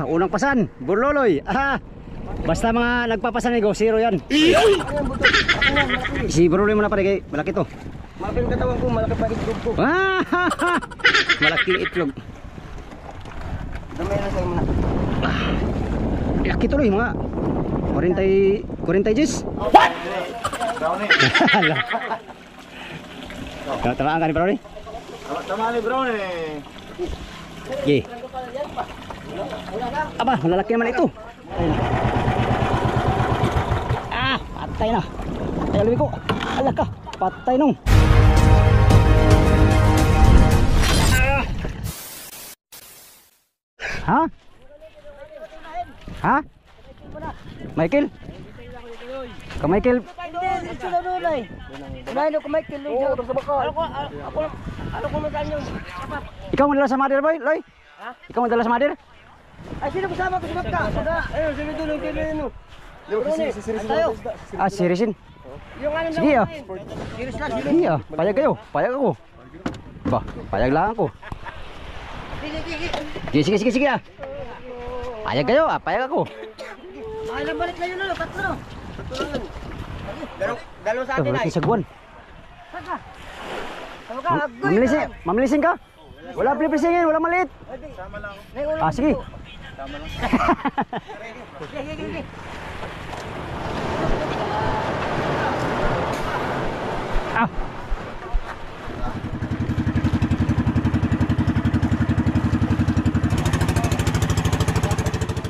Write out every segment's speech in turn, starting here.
Unang pasan, Burloloy. Basta mga nagpapasan nego, zero yan. Si Burloloy mo na pare kay malaki to. Malaki ang katawan ko, malaki pa itlog ko. Malaking itlog. Damay na sa'yo muna. Laki tuloy mga 40 G's. What? Brownie. Tamaan ka ni Brownie? Tama ni Brownie. Ye. Aba, malalaki naman ito. Patay na. Patay na ko. Ala ka, patay nung. Ha? Michael? Ka Michael? Ito na doon ay. Kumain ako Michael. Ano ko mataan yun? Ikaw madala sa mother boy, Loy? Ha? Ikaw madala sa mother? Ay, sino kasama ko si Bapka? Ayun, sino doon, sino. Tayo. Si Rizin. Yung ano Sige ah. Siris lang. Sige ah, payag kayo, payag ako. Ba, payag lang ako. Sige ah. Payag kayo ah, payag ako. Ilang balik kayo na, tatlo. Dalawa sa atin ay. Sagwan. Saka. Sama ka, agoy. Mamilisin ka? Wala pilipisingin, wala maliit. Sama lang. Sige. Sama lang. Sige.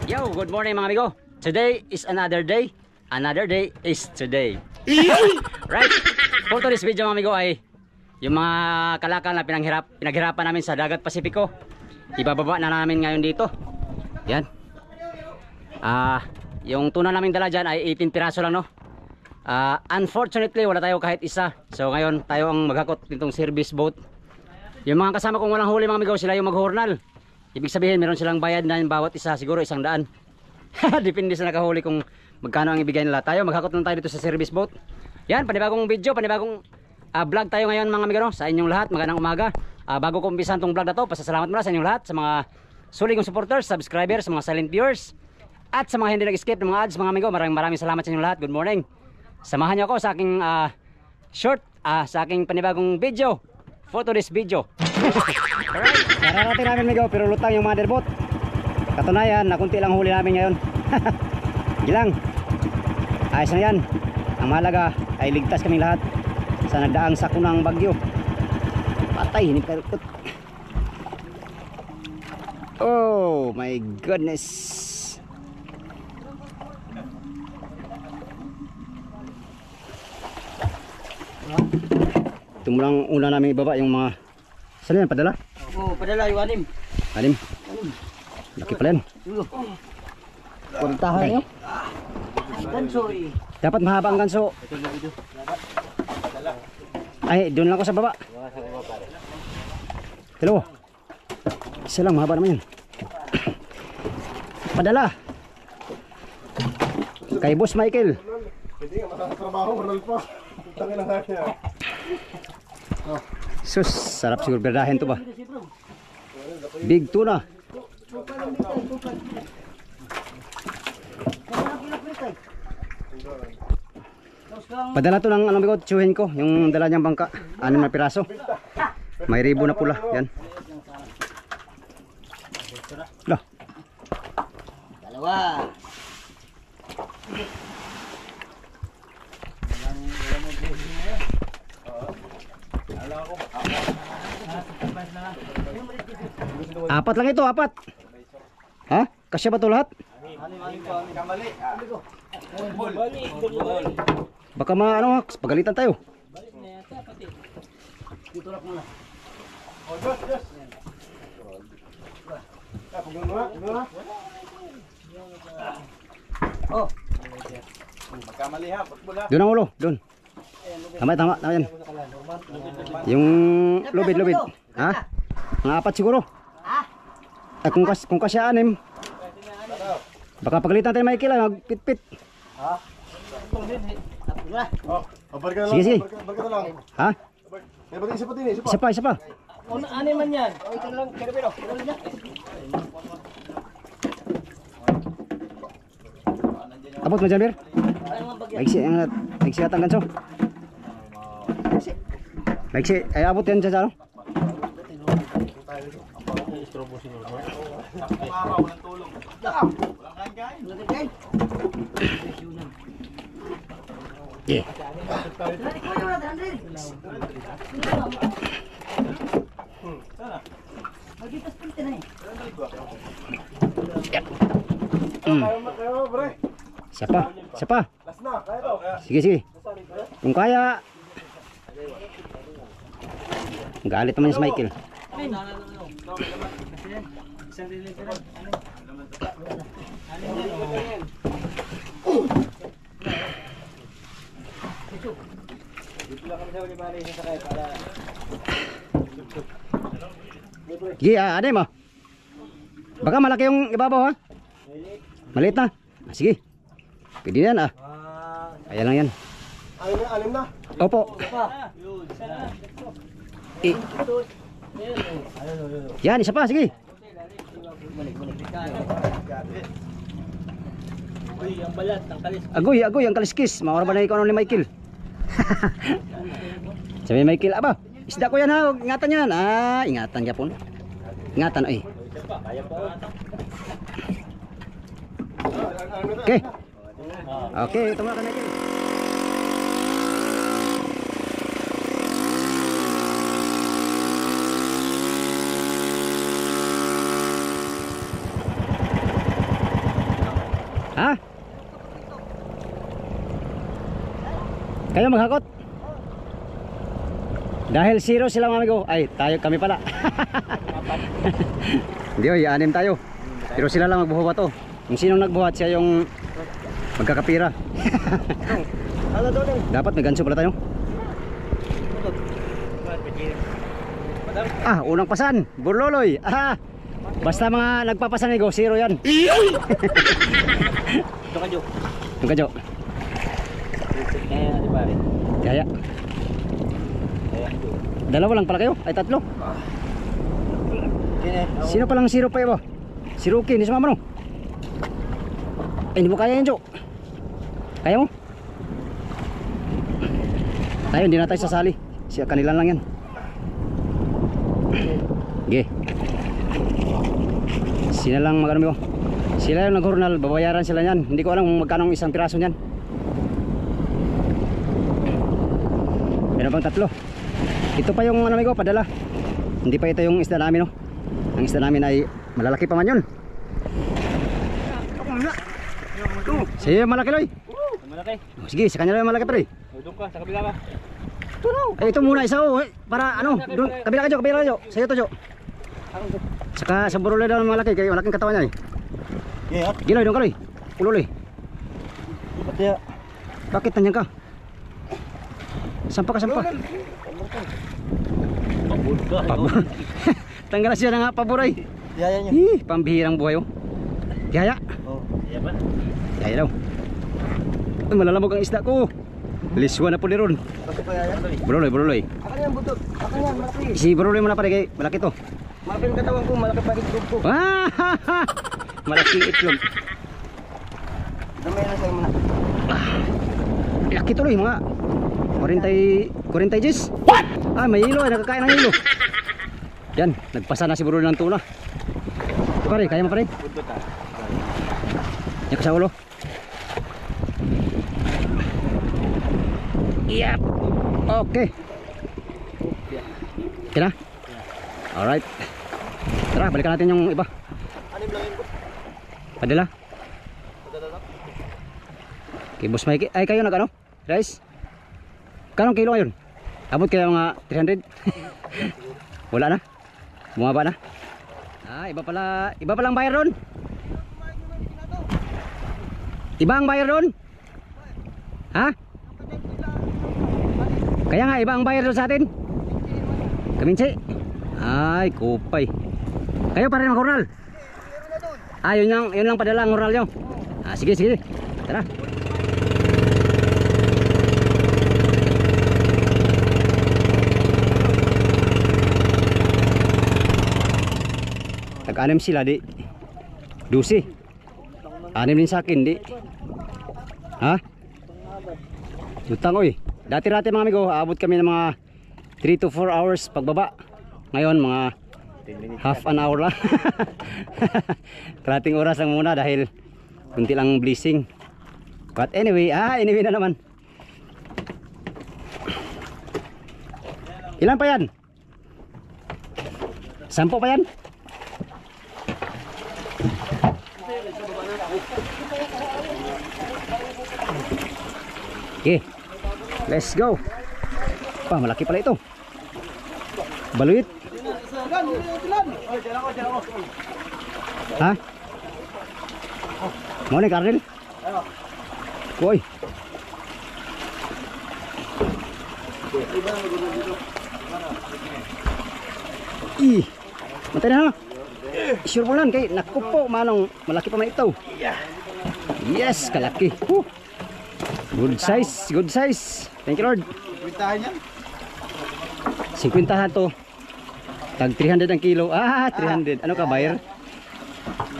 Yo, good morning mga amigo. Today is another day. Another day is today. Right? For today's video mga amigo ay yung mga kalakal na pinaghirapan namin sa Dagat Pasipiko. Ibababa na namin ngayon dito. Yan. Yung tuna namin dala dyan ay 18 piraso lang no. Unfortunately wala tayo kahit isa. So ngayon tayo ang maghakot nitong service boat. Yung mga kasama kong walang huli mga amigo, sila yung maghurnal. Ibig sabihin meron silang bayad na bawat isa, siguro 100. Depende sa nakahuli kung magkano ang ibigay nila. Tayo maghakot lang tayo dito sa service boat. Yan, panibagong video, panibagong vlog tayo ngayon mga amigo no? Sa inyong lahat, magandang umaga. Bago ko umpisan tong vlog na to, pasasalamat muna sa inyong lahat, sa mga sulit kong supporters, subscribers, sa mga silent viewers, at sa mga hindi nag-escape ng mga ads mga amigo. Maraming salamat sa inyong lahat. Good morning. Samahan niyo ako sa aking sa aking panibagong video for today's video. Alright, nararating namin amigo, pero lutang yung motherboat. Katunayan, na kunti lang huli namin ngayon. Gilang. Ayos na yan. Ang mahalaga ay ligtas kaming lahat sa nagdaang sakunang bagyo. Patay, hinip kayo. Oh my goodness. Ito mo lang una namin ibaba yung mga... Saan yan? Padala? Oo, padala yung anim. Anim? Laki pala yan. Puntahan nyo. Ganso eh. Dapat mahaba ang ganso. Ay, doon lang ako sa baba. Dalawa. Isa lang, mahaba naman yan. Padala. Kay Boss Michael. Hindi nga makakatrabaho, maral pa. Tangin na natin yan. Sus, sarap siguro berdahin to ba? Big tuna. Padala to ng anong bigot, tsuhin ko. Yung dala niyang bangka, 6 na piraso. May ribo na pula, yan. Lah. Dalawa. Apat lang ito, apat. Ha? Kasya ba ito lahat? Baka ano, pagalitan tayo. Oh. Magkamali ha, pagmula. Doon ang ulo, doon. Tama yan. Yung lubid. Ha? Mga apat siguro. Ay, kung kasya 6. Baka pagalitan tayo Michael, magpit-pit. Oh, barka na lang. Sige. Barka na lang. Ha? May bagay isa pa din eh, Isa pa. Ano man yan? Ito lang, pero. Abot mo dyan, Bir? Maiksi atang ganso. Maiksi, ay abot yan dyan, ano? Yeah. Siapa? Sige. Kung kaya. Galit naman si Michael. Sige, ada mo. Baka malaki yung ibabaw, ha? Maliit na. Sige. Pwede yan, ah. Kaya lang yan. Alim na. Opo. Yan, isa pa, sige. Agoy, ang kaliskis. Maura ba na ikaw ni Michael? Sabi Michael, aba, isda ko yan, ha. Ingatan yan. Ah, ingatan ka po. Ingatan, ay. Okay. Okay, ito muna ka, Michael. Ha? Kayo maghakot? Dahil 0 sila mga amigo. Ay, tayo kami pala. Hindi, oy, 6 tayo. Pero sila lang magbuhat to. Kung sinong nagbuhat, siya yung magkakapira. Dapat may ganso pala tayo. Ah, unang pasan, burloloy. Ah, basta mga nagpapasan amigo, 0 yan. Yung kadyo. Kaya. Dalawa lang pala kayo? Ay, 3. Sino palang 0 pa iba? Si Ruki, hindi sumama no? Ay, hindi mo kaya yan, Jo. Kaya mo? Tayo, hindi na tayo sasali. Siya, kanila lang yan. Okay. Sila lang magano mo. Sila yung naghurnal, babayaran sila yan. Hindi ko alam kung magkano ang isang piraso niyan. Meron bang 3? Ito pa yung ano ko, padala. Hindi pa ito yung isda namin, no. Ang isda namin ay malalaki pa man yun. Sige, malaki loy. Malaki. Sige, sa kanya lang malaki pre. Doon ka, sa kabila ka. Eh, ito muna isa oh, para ano, doon kabila ka Jo. Sa'yo to Jo. Saka sa burol daw malaki, kaya malaking katawan niya eh. Yeah. Giloy doon ka loy. Uloy. Pati. Bakit nanyan ka? Sampa. Pabor ka. Pabor. Tanggalan siya na nga paboray. Yaya niya. Pambihirang buhay oh. Yaya. Oh, iya ba? Yaya daw. Ay, malalamog ang isda ko. Liswa na po ni Ron. Pasok ka yaya. Buruloy. Ako yan, butot. Ako yan, malaki. Si Buruloy muna pare kay malaki to. Malaki yung katawan ko, malaki pa rin ko. Ah! Malaki itlog. Damay na sa'yo muna. Laki tuloy mga 40 Gs. Ah, may hilo, nakakain ng hilo. Yan, nagpasa na si Buruloy ng tuna. Pare, kaya mo pare? Butot ah. Yan ka sa ulo. Yep. Okay. Okay na? Alright. Tara, balikan natin yung iba. Anim lang yun ko. Padala. Padala lang. Okay, Boss Mikey. Ay, kayo nag ano? Rice? Kanong kilo ngayon? Abot kayo mga 300? Wala na? Bumaba na? Ah, iba palang bayar doon? Iba ang bayar doon? Ha? Kaya nga, iba ang bayar doon sa atin? Kaminsi? Ay, kupay. Kayo pa rin ang kornal? Ah, yun lang padala ang kornal nyo? Ah, sige. Tara. Tag-anim sila di 12. Anim din sa akin di Ha? Lutang oy. Dati-dati mga amigo, aabot kami ng mga 3 to 4 hours pagbaba. Ngayon mga half an hour lang. Kalating oras lang muna dahil kunti lang blessing. But anyway, anyway na naman. Ilan pa yan? 10 pa yan? Okay, let's go. Pa, malaki pala ito. Baluit. Ha? Mau nih Karnil? Woi. Ih, matay na. Sure mo lang kay naku po manong malaki pa man ito. Yes, kalaki. Good size, good size. Thank you Lord. Kwintahan yan? 50 to. Tag 300 ang kilo. 300. Ano ka buyer?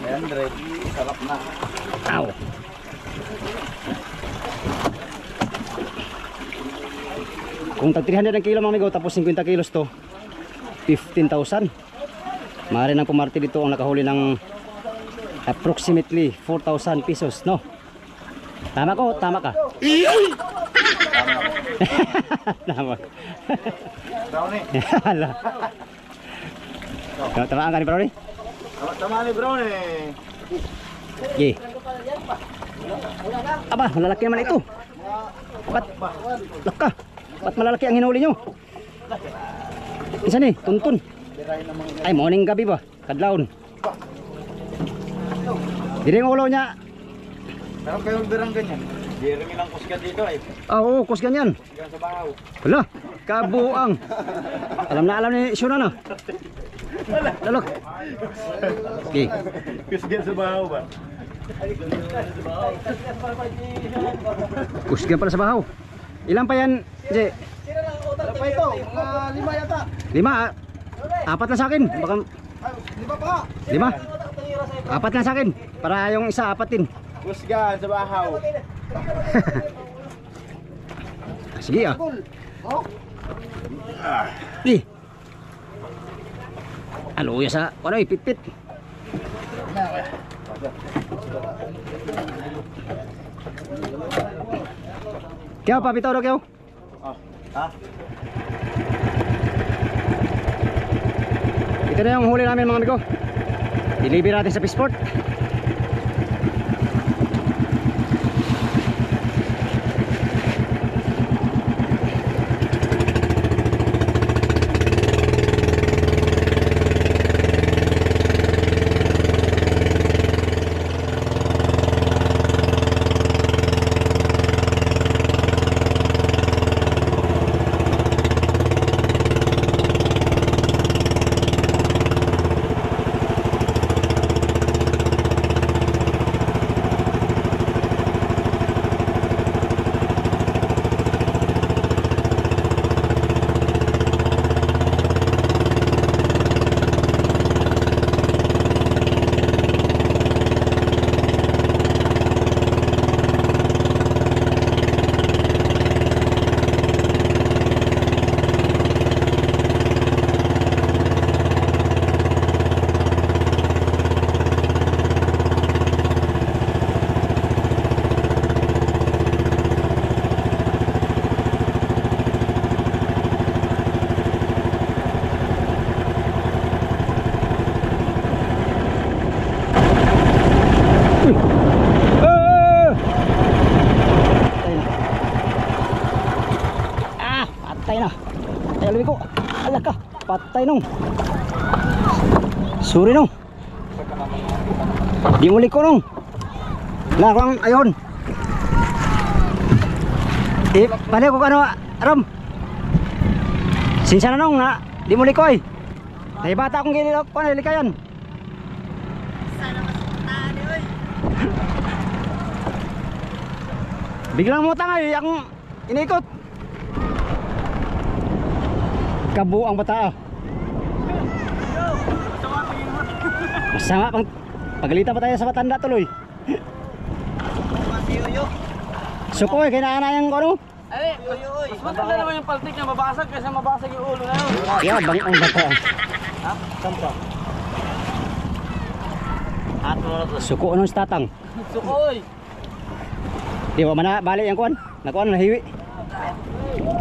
300. Sarap na. Ow. Kung tag 300 ang kilo mga amigo tapos 50 kilos to 15,000. Maaari nang pumarte dito ang nakahuli ng approximately 4,000 pesos, no? Tama ko, tama ka. Tama. Brownie. Hala. Tamaan ka ni Brownie? Tama ni Brownie. Okay. Aba, malalaki naman ito. Laka. Ba't malalaki ang hinuli nyo? Isa ni, tuntun. Ay, morning gabi ba? Kadlaon. Diri ang ulo niya. Meron kayong birang ganyan? Di rin ilang kusga dito eh. Oo, kusgan yan. Kusga sa bahaw. Hala, kabuang. Alam na alam ni Shuna na. Lalok. Okay. Kusga sa bahaw ba? Kusgan pala sa bahaw. Ilan pa yan, Je? Ano pa ito? 5 yata. 5. 4 na sa akin. Baka 5 pa. 5. 4 na sa akin. Para yung isa 4 din. Kusga sa bahaw. Sige ah. Ih. Alo ya sa ano pit-pit. Kaya pa bitaw daw kayo? Ha? Ito na yung huli namin mga amigo. Deliver natin sa Peaceport. Patay na. Ay, alam ko. Ala ka. Patay nung. Sorry nung. Di muli ko nung. Lakang ayon. Paano ko ano, Ram? Sinsya na nung na. Di muli ko eh. Naibata akong ginilok ko na likayan. Sana masuntaan eh, oy. Biglang mutang ay akong inikot. Kabu ang bata. Masama pang pagalitan pa tayo sa matanda tuloy. Sukoy, kinaanayang ko ano? Ay, mas matanda naman yung paltik niya, mabasag kaysa mabasag yung ulo na yun. Yeah, bang ang bata. Ha? Sampo. At mo na to. Suko anong statang? Sukoy! Di ba mana balik yang kuan? Nakuan na hiwi.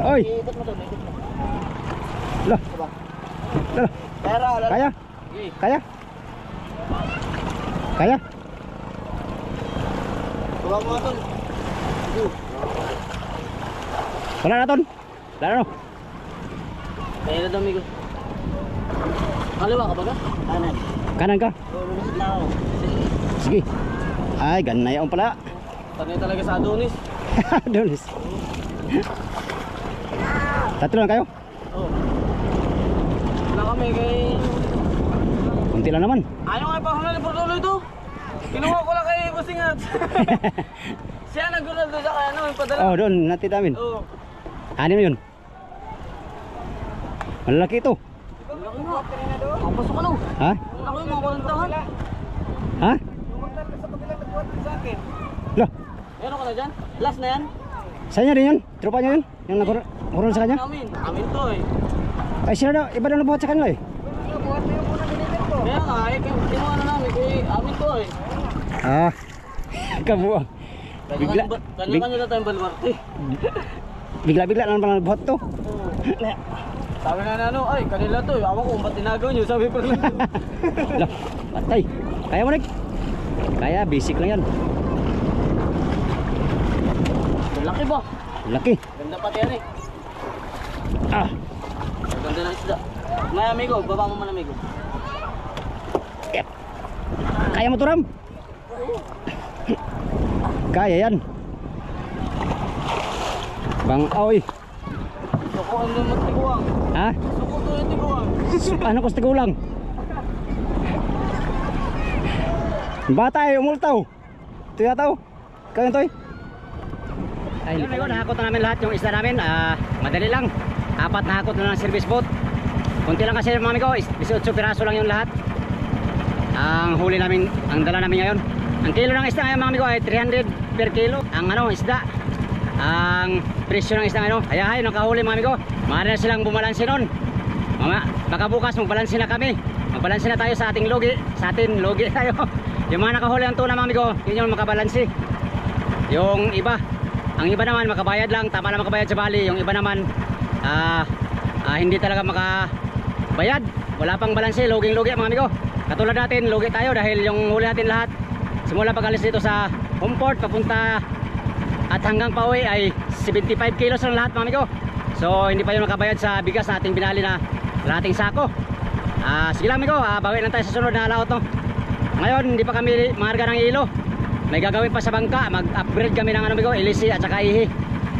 Oy. Ikot mo to, ikot mo. Lah. Lah. Pera, Kaya? Kaya? Kaya? Tulong mo to. Wala na ton. Wala na no. Kaya na dami ko. Kaliwa ka ba ka? Kanan. Kanan ka? Lulusit na ako. Sige. Ay, ganay ang pala. Tanay talaga sa Adonis. Dolis. Tatlo lang kayo? Oo. Wala kami kay... Kunti lang naman. Ayaw nga ipahangal ng portolo ito. Kinuha ko lang kay Busingat. Siya nagulal doon sa kaya naman padala. Oh, doon natin namin. Oo. Anim yun. Malalaki ito. Laki mo. Ang pasok ka lang. Ha? Laki mo, walang Ha? Lumagdal ka sa kabilang nagkuhan sa akin. Loh, Meron ka na dyan? Last na yan? saan niya rin yun? Tropa niya yun? Yung nagkaroon sa kanya? Amin. Amin to eh. Ay, sila daw, iba daw nabuhat sa kanila eh. Buhat na yung muna binibig ko. Kaya nga, kinuha na namin. Amin to eh. Ah, kabuang. Bigla, Kanya-kanya na tayong balwarte. bigla lang pala nabuhat to. Sabi na ano, ay kanila to. Awan ko kung ba't tinagaw nyo. Sabi pa lang. Loh, patay. Kaya mo rin. Kaya, basic lang yan. Laki ba? Laki. Ganda pati yan eh. Ah, Ganda ng isda. May amigo, baba mo man amigo. yep. Kaya mo to, Ram? Kaya yan. Bang, oy. Suko ang lumot tiguang. Ha? Suko to yung tiguang. Ano ko sa tigulang? Bata eh, umultaw. Ito yata oh. Ikaw yun, Toy. Ay, nakakot na namin lahat yung isda namin. Madali lang. 4 na hakot na ng service boat. Kunti lang kasi mami ko, 18 piraso lang yung lahat. Ang huli namin, ang dala namin ngayon. Ang kilo ng isda ngayon mami ko ay 300 per kilo. Ang isda. Ang presyo ng isda ngayon. Ayahay, nakahuli mami ko. Maaari na silang bumalansin nun. Baka bukas magbalansin na kami. Magbalansin na tayo sa ating logi. Sa atin, logi tayo. Yung mga nakahuli ng tuna mami ko, yun yung makabalansi. Yung iba, ang iba naman makabayad lang, tama na makabayad sa bali. Yung iba naman hindi talaga makabayad. Wala pang balanse, loging-logi mga amigo. Katulad natin, logi tayo dahil yung huli natin lahat simula pag-alis dito sa home port papunta at hanggang pauwi ay 75 kilos lang lahat mga amigo. So hindi pa yun makabayad sa bigas na ating binali na lahating sako. Sige lang amigo, bawi lang tayo sa sunod na laot no. Ngayon hindi pa kami maharga ng ilo. May gagawin pa sa bangka, mag-upgrade kami ng amigo, ilisi at saka ihi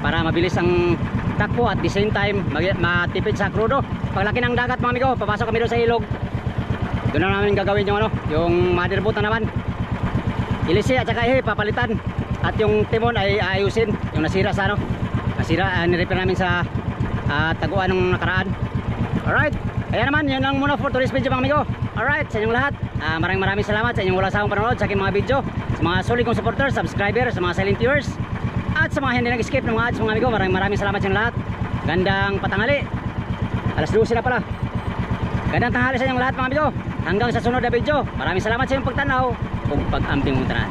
para mabilis ang takbo at the same time matipid sa krudo. Paglaki ng dagat mga amigo, papasok kami doon sa ilog. Doon na namin gagawin yung yung motherboat na naman. Ilisi at saka ihi papalitan. At yung timon ay ayusin, yung nasira sa nasira, nirepair namin sa taguan ng nakaraan. Alright, kaya naman yun lang muna for today's video mga amigo. Alright, sa inyong lahat, maraming salamat sa inyong walang sawang panonood sa aking mga video, sa mga solid kong supporters, subscribers, sa mga silent viewers, at sa mga hindi nag-skip ng mga ads mga amigo. Maraming salamat sa inyong lahat. Gandang patanghali. Alas 12 na pala. Gandang tanghali sa inyong lahat mga amigo. Hanggang sa sunod na video. Maraming salamat sa inyong pagtanaw kung pag-amping mong tanan.